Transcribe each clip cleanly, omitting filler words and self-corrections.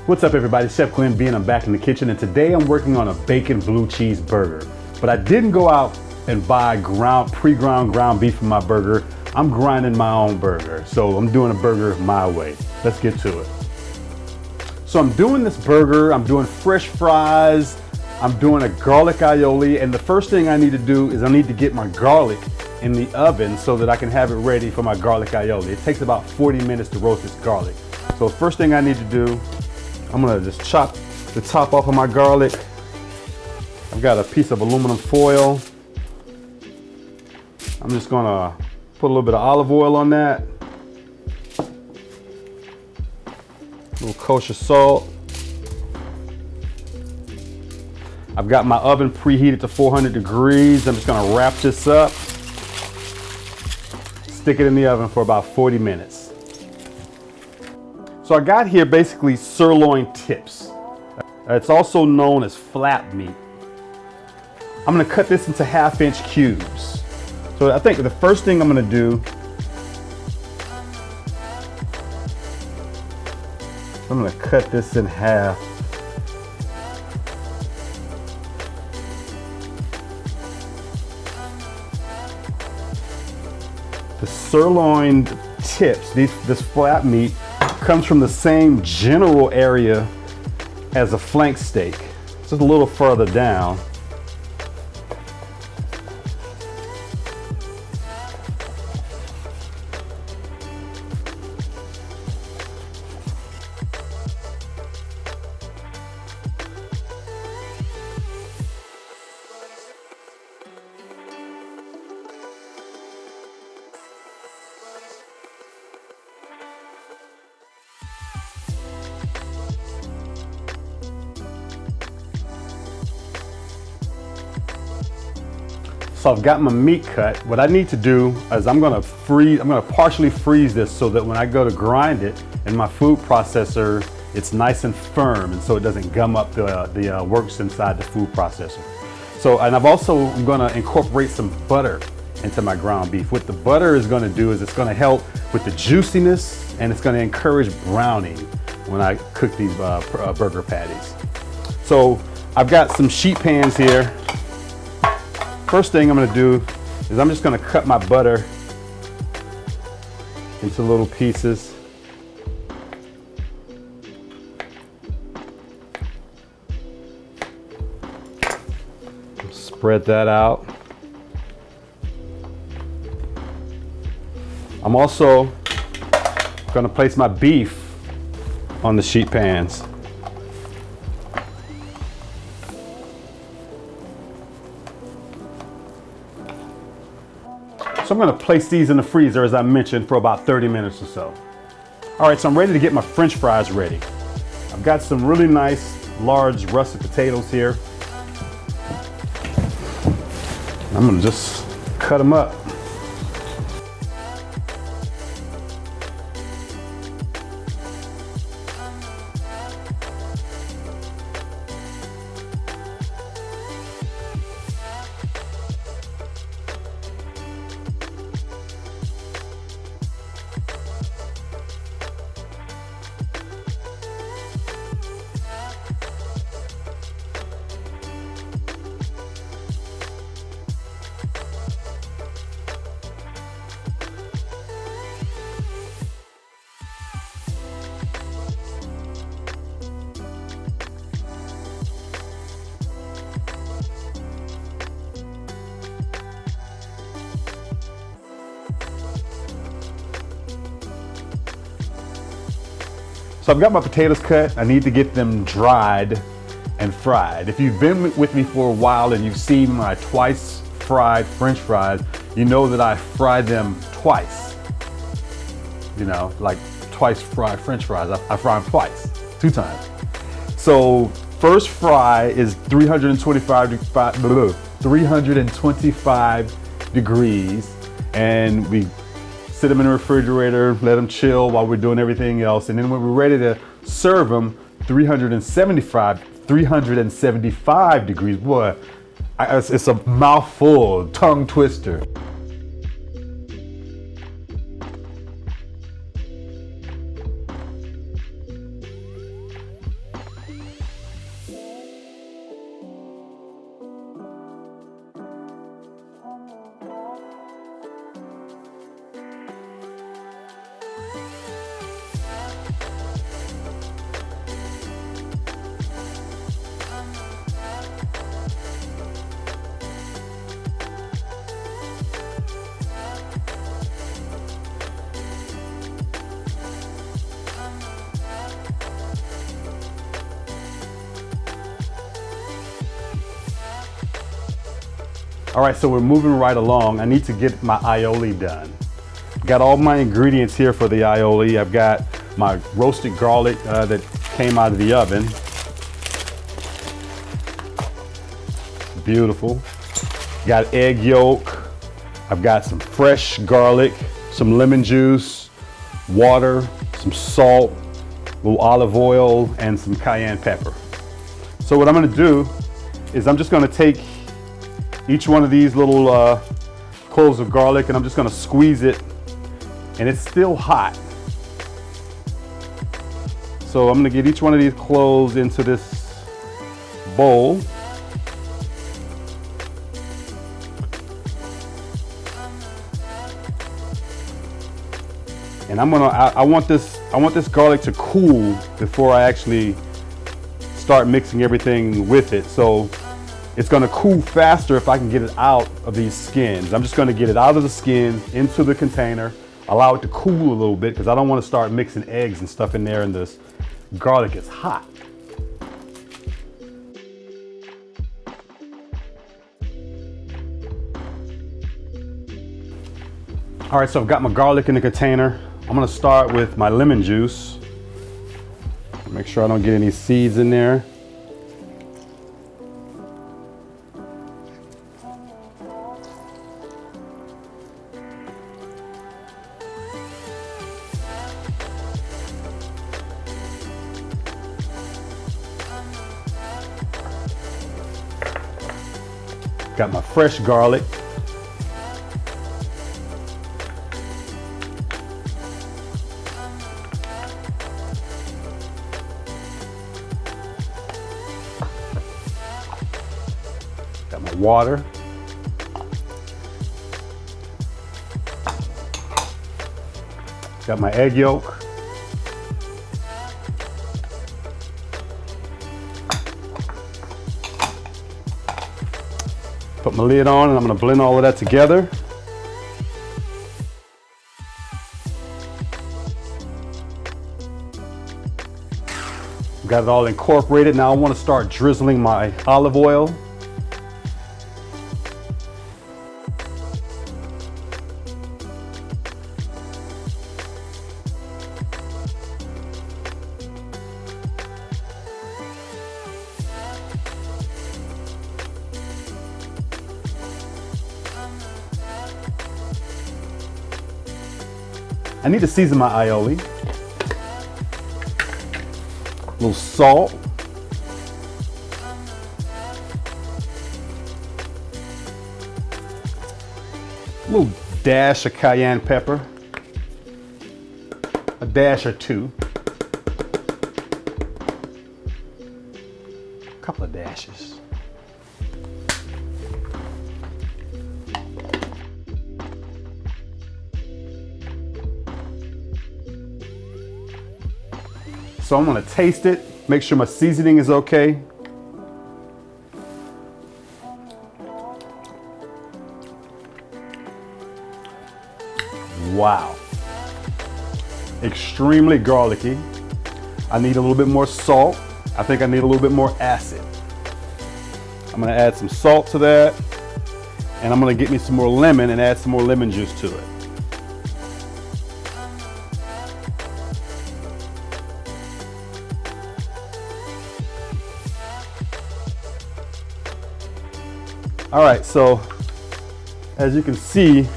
What's up everybody, Chef Glenn B and I'm back in the kitchen, and today I'm working on a bacon blue cheese burger. But I didn't go out and buy pre-ground ground beef for my burger. I'm grinding my own burger. So I'm doing a burger my way. Let's get to it. So I'm doing this burger, I'm doing fresh fries, I'm doing a garlic aioli, and the first thing I need to do is I need to get my garlic in the oven so that I can have it ready for my garlic aioli. It takes about 40 minutes to roast this garlic. So first thing I need to do, I'm gonna just chop the top off of my garlic. I've got a piece of aluminum foil. I'm just gonna put a little bit of olive oil on that. A little kosher salt. I've got my oven preheated to 400 degrees. I'm just gonna wrap this up. Stick it in the oven for about 40 minutes. So I got here basically sirloin tips. It's also known as flap meat. I'm gonna cut this into 1/2-inch cubes. So I think the first thing I'm gonna do, I'm gonna cut this in half. The sirloin tips, this flap meat, comes from the same general area as a flank steak, just a little further down. So I've got my meat cut. What I need to do is I'm gonna partially freeze this so that when I go to grind it in my food processor, it's nice and firm, and so it doesn't gum up the works inside the food processor. So, and I'm gonna incorporate some butter into my ground beef. What the butter is gonna do is it's gonna help with the juiciness, and it's gonna encourage browning when I cook these burger patties. So I've got some sheet pans here. First thing I'm gonna do is I'm just gonna cut my butter into little pieces. Spread that out. I'm also gonna place my beef on the sheet pans. So I'm gonna place these in the freezer, as I mentioned, for about 30 minutes or so. All right, so I'm ready to get my French fries ready. I've got some really nice, large russet potatoes here. I'm gonna just cut them up. So I've got my potatoes cut. I need to get them dried and fried. If you've been with me for a while and you've seen my twice fried French fries, you know that I fry them twice. You know, like twice fried French fries. I fry them twice, 2 times. So first fry is 325 degrees, and we sit them in the refrigerator, let them chill while we're doing everything else. And then when we're ready to serve them, 375 degrees. Boy, it's a mouthful, tongue twister. All right, so we're moving right along. I need to get my aioli done. Got all my ingredients here for the aioli. I've got my roasted garlic that came out of the oven. Beautiful. Got egg yolk. I've got some fresh garlic, some lemon juice, water, some salt, a little olive oil, and some cayenne pepper. So what I'm gonna do is I'm just gonna take each one of these little cloves of garlic and I'm just gonna squeeze it, and it's still hot. So I'm gonna get each one of these cloves into this bowl. And I want this garlic to cool before I actually start mixing everything with it. So it's gonna cool faster if I can get it out of these skins. I'm just gonna get it out of the skin into the container, allow it to cool a little bit because I don't wanna start mixing eggs and stuff in there, and this garlic is hot. All right, so I've got my garlic in the container. I'm gonna start with my lemon juice. Make sure I don't get any seeds in there. Got my fresh garlic. Got my water. Got my egg yolk. Put my lid on and I'm gonna blend all of that together. Got it all incorporated. Now I wanna start drizzling my olive oil. I need to season my aioli. A little salt. A little dash of cayenne pepper. A dash or two. A couple of dashes. So I'm gonna taste it, make sure my seasoning is okay. Wow. Extremely garlicky. I need a little bit more salt. I think I need a little bit more acid. I'm gonna add some salt to that, and I'm gonna get me some more lemon and add some more lemon juice to it. All right, so as you can see,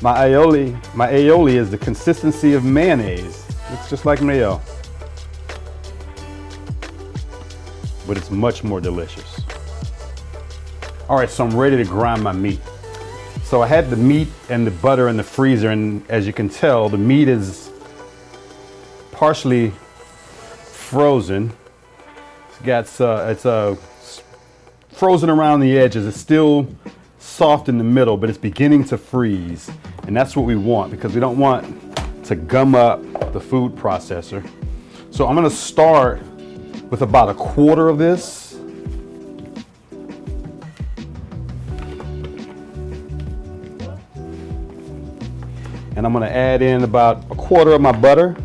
my aioli is the consistency of mayonnaise. It's just like mayo. but it's much more delicious. All right, so I'm ready to grind my meat. So I had the meat and the butter in the freezer, and as you can tell, the meat is partially frozen. It's frozen around the edges. It's still soft in the middle, but it's beginning to freeze. And that's what we want, because we don't want to gum up the food processor. So I'm gonna start with about a quarter of this. And I'm gonna add in about a quarter of my butter.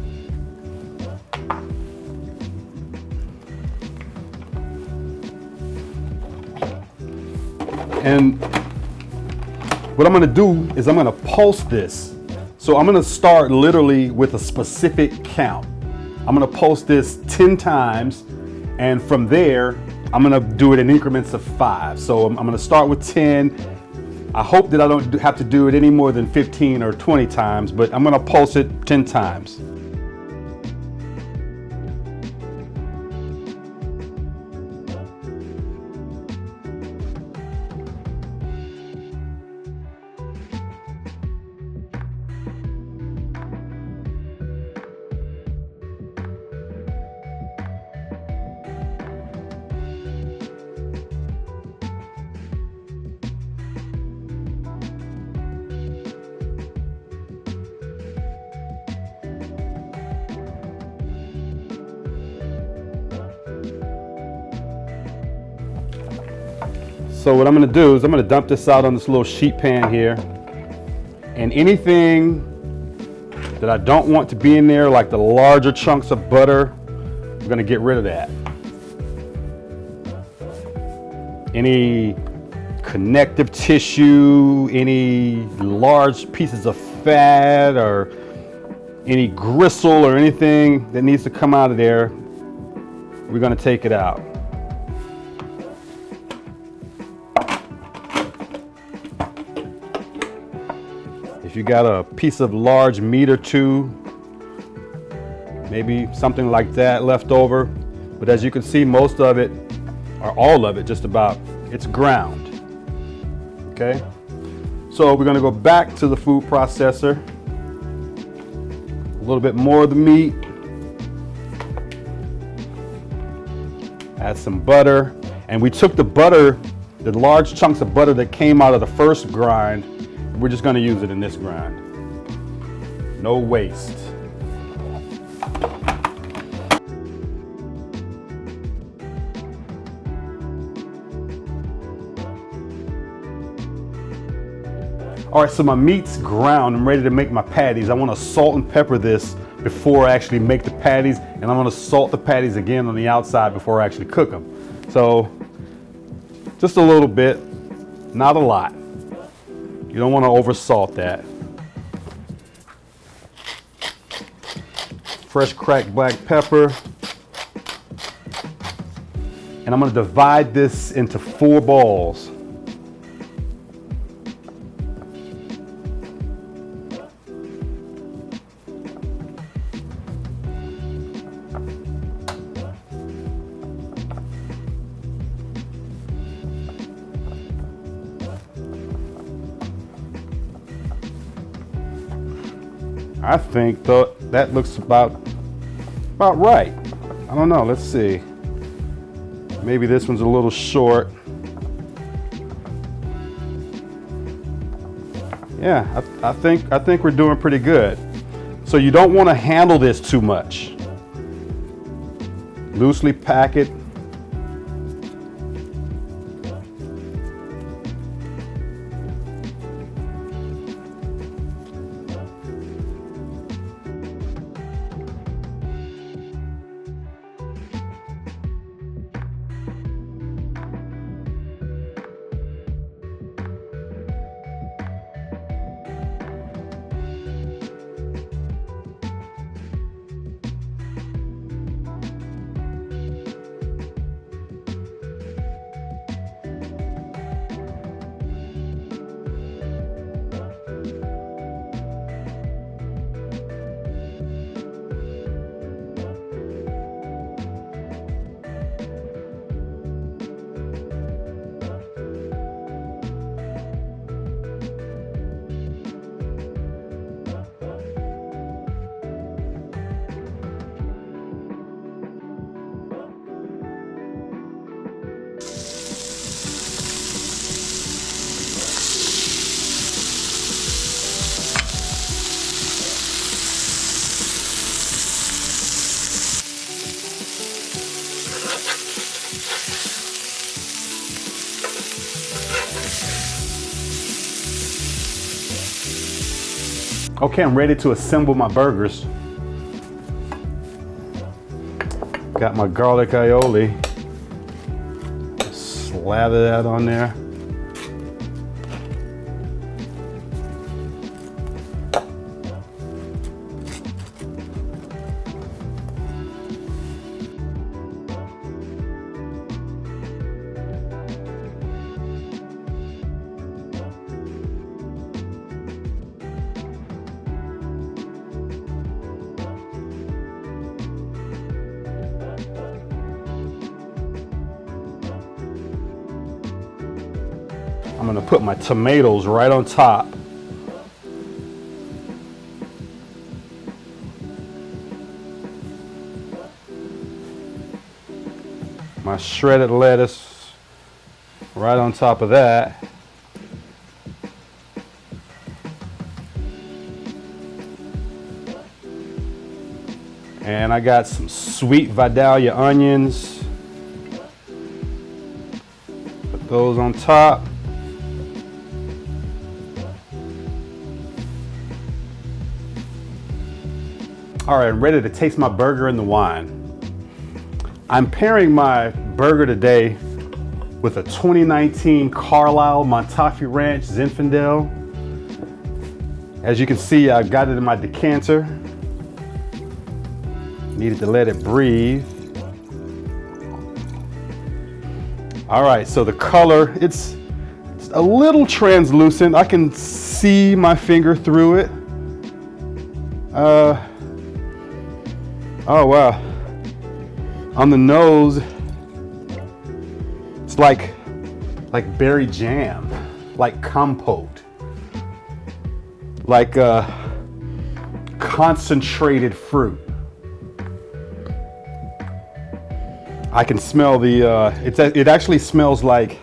And what I'm gonna do is I'm gonna pulse this. So I'm gonna start literally with a specific count. I'm gonna pulse this 10 times, and from there, I'm gonna do it in increments of 5. So I'm gonna start with 10. I hope that I don't have to do it any more than 15 or 20 times, but I'm gonna pulse it 10 times. So what I'm gonna do is I'm gonna dump this out on this little sheet pan here. And anything that I don't want to be in there, like the larger chunks of butter, I'm gonna get rid of that. Any connective tissue, any large pieces of fat, or any gristle or anything that needs to come out of there, we're gonna take it out. If you got a piece of large meat or two, maybe something like that left over, but as you can see, most of it, or all of it just about, it's ground. Okay, so we're gonna go back to the food processor, a little bit more of the meat, add some butter, and we took the butter, the large chunks of butter that came out of the first grind. We're just gonna use it in this grind. No waste. All right, so my meat's ground. I'm ready to make my patties. I wanna salt and pepper this before I actually make the patties, and I'm gonna salt the patties again on the outside before I actually cook them. So, just a little bit, not a lot. You don't want to over salt that. Fresh cracked black pepper. And I'm going to divide this into 4 balls. I think that looks about right. I don't know, let's see. Maybe this one's a little short. Yeah, I think we're doing pretty good. So you don't want to handle this too much. Loosely pack it. Okay, I'm ready to assemble my burgers. Got my garlic aioli. Slather that on there. I'm gonna put my tomatoes right on top. My shredded lettuce right on top of that. And I got some sweet Vidalia onions. Put those on top. All right, I'm ready to taste my burger in the wine. I'm pairing my burger today with a 2019 Carlisle Ranch Zinfandel. As you can see, I got it in my decanter. Needed to let it breathe. All right, so the color, it's a little translucent. I can see my finger through it. Oh wow. On the nose, it's like berry jam, like compote, like concentrated fruit. I can smell the, it actually smells like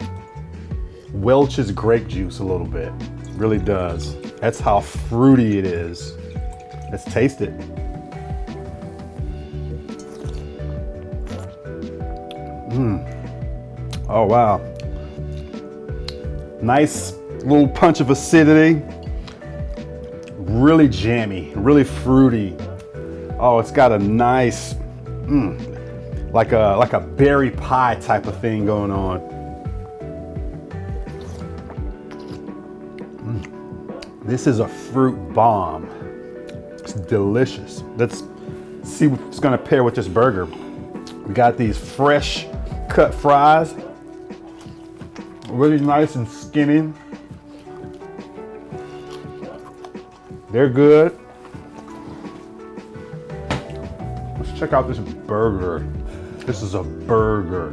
Welch's grape juice a little bit. It really does. That's how fruity it is. Let's taste it. Oh wow. Nice little punch of acidity. Really jammy, really fruity. Oh, it's got a nice, like a berry pie type of thing going on. This is a fruit bomb. It's delicious. Let's see what's gonna pair with this burger. We got these fresh cut fries, really nice and skinny. They're good. Let's check out this burger. This is a burger.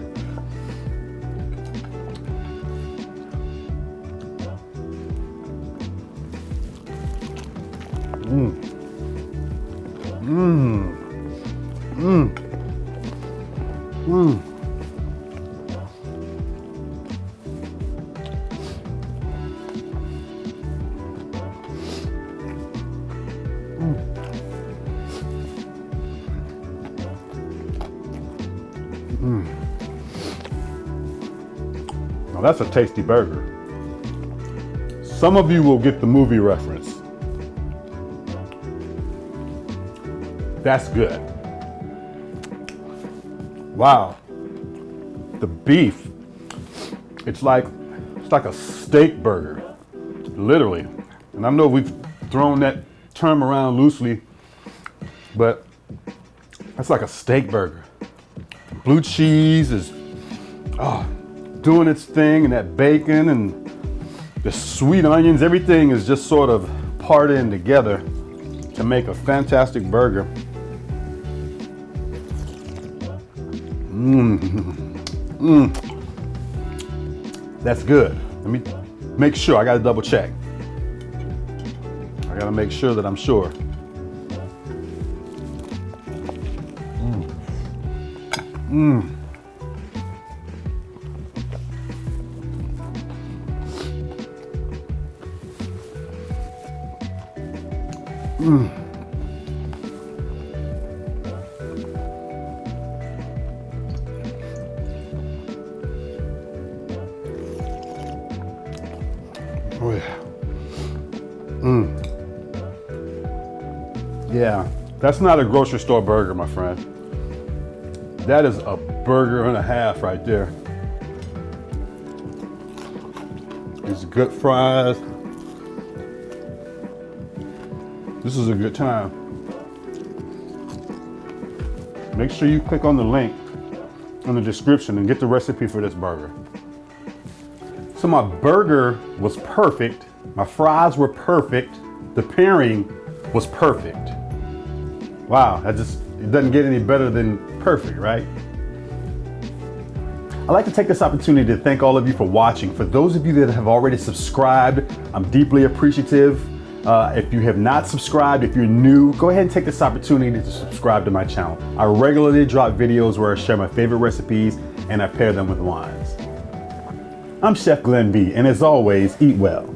Now that's a tasty burger. Some of you will get the movie reference. That's good. Wow. The beef, it's like a steak burger, literally. And I know we've thrown that term around loosely, but that's like a steak burger. Blue cheese is doing its thing, and that bacon and the sweet onions, everything is just sort of partying together to make a fantastic burger. That's good. Let me make sure. I gotta double check. I gotta make sure that I'm sure. Oh yeah. That's not a grocery store burger, my friend. That is a burger and a half right there. It's good fries. This is a good time. Make sure you click on the link in the description and get the recipe for this burger. So my burger was perfect. My fries were perfect. The pairing was perfect. Wow, it doesn't get any better than perfect, right? I'd like to take this opportunity to thank all of you for watching. For those of you that have already subscribed, I'm deeply appreciative. If you have not subscribed, if you're new, go ahead and take this opportunity to subscribe to my channel. I regularly drop videos where I share my favorite recipes and I pair them with wines. I'm Chef Glenn B, and as always, eat well.